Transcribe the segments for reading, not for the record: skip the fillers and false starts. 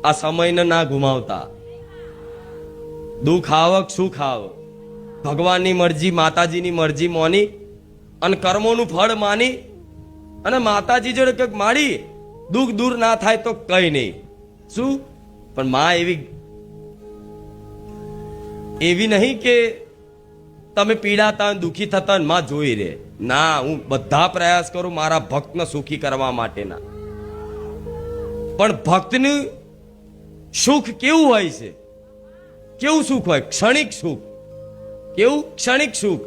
આ સમયને ના ગુમાવતા. દુઃખ આવક સુખ આવ, ભગવાનની મરજી માતાજીની મરજી મોની અને કર્મોનું ફળ માની અને માતાજી જોડે કંઈક માડી દુઃખ દૂર ના થાય તો કઈ નહીં. શું પણ માં એવી નહીં કે તમે પીડાતા દુઃખી થતા માં જોઈ રે. ના, હું બધા પ્રયાસ કરું મારા ભક્તને સુખી કરવા માટેના. પણ ભક્તનું સુખ કેવું હોય છે? કેવું સુખ હોય? ક્ષણિક સુખ. કેવું? ક્ષણિક સુખ.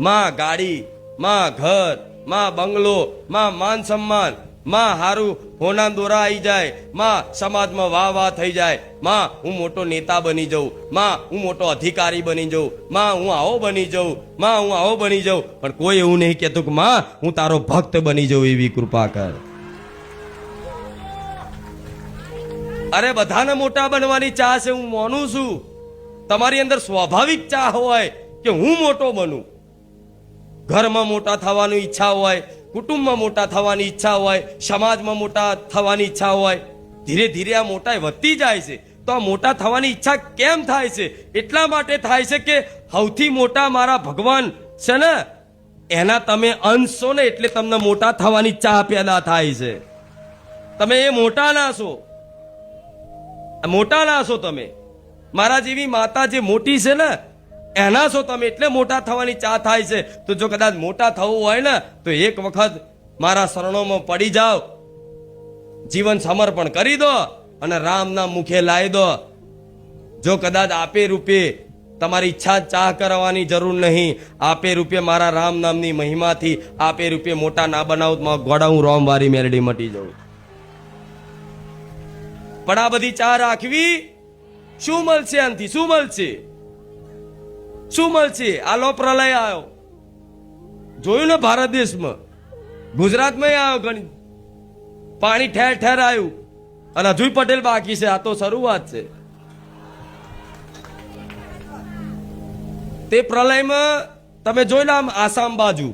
માં ગાડી, માં ઘર, માં બંગલો, માં માન સન્માન, માં હારું હોના દોરા આવી જાય, માં સમાજમાં વાહ વાહ થઈ જાય, માં હું મોટો નેતા બની જાઉં, માં હું મોટો અધિકારી બની જાઉં, માં હું આવો બની જાઉં, માં હું આવો બની જાઉં. પણ કોઈ એવું નહીં કહેતું કે માં હું તારો ભક્ત બની જાઉં, એવી કૃપા કર. અરે બધાને મોટા બનવાની ચાહ છે, હું માનું છું. તમારી અંદર સ્વાભાવિક ચાહ હોય કે હું મોટો બનું. ઘરમાં મોટા થવાની ઈચ્છા હોય, કુટુંબમાં મોટા થવાની ઈચ્છા હોય, સમાજમાં મોટા થવાની ઈચ્છા હોય. ધીરે ધીરે આ મોટાઈ વધતી જાય છે. તો આ મોટા થવાની ઈચ્છા કેમ થાય છે? એટલા માટે થાય છે કે સૌથી મોટા મારા ભગવાન છે ને, એના તમે અંશ છો ને, એટલે તમને મોટા થવાની ચાહ પેદા થાય છે. તમે એ મોટા ના છો, મોટા ના છો તમે. મારા જેવી માતા જે મોટી છે ને એના છો તમે, એટલે મોટા થવાની ચાહ થાય છે. તો જો કદાચ મોટા થવું હોય ને તો એક વખત મારા શરણોમાં પડી જાઓ, જીવન સમર્પણ કરી દો અને રામના મુખે લાવી દો. જો કદાચ આપે રૂપે તમારી ઈચ્છા ચાહ કરવાની જરૂર નહીં, આપે રૂપે મારા રામ નામની મહિમાથી આપે રૂપે મોટા ના બનાવું, ગોડા હું રોમ વારી મેરડી મટી જાઉં. પણ આ બધી ચાહ રાખવી, શું મળશે આનાથી? શું મળશે? શું મળશે? આલો પ્રલય આવ્યો, જોયું ને ભારત દેશમાં, ગુજરાતમાં આવ્યો, ઘણી પાણી ઠેર ઠેર આવ્યું અને હજુ પટેલ બાકી છે. આ તો શરૂઆત છે. તે પ્રલયમાં તમે જોઈ લો, આમ આસામ બાજુ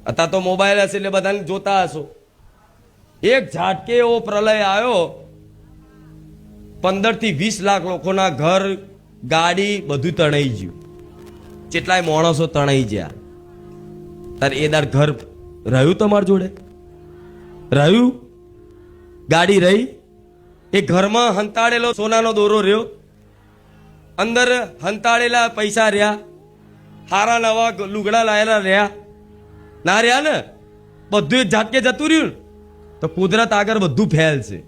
અત્યારે તો મોબાઈલ હશે એટલે બધાને જોતા હશો. એક ઝાટકે એવો પ્રલય આવ્યો, 15 થી 20 લાખ લોકોના ઘર, ગાડી બધું તણાઈ ગયું. કેટલાય માણસો તણાઈ ગયા. તાર એ દાર ઘર રહ્યું તમારી જોડે? રહ્યું? ગાડી રહી? એ ઘરમાં હંતાડેલો સોનાનો દોરો રહ્યો? અંદર હંતાડેલા પૈસા રહ્યા? હારા નવા લુગડા લાયેલા રહ્યા? ના રહ્યા ને? બધું એક ઝાટકે જતું રહ્યું. તો કુદરત આગળ બધું ફેલ છે.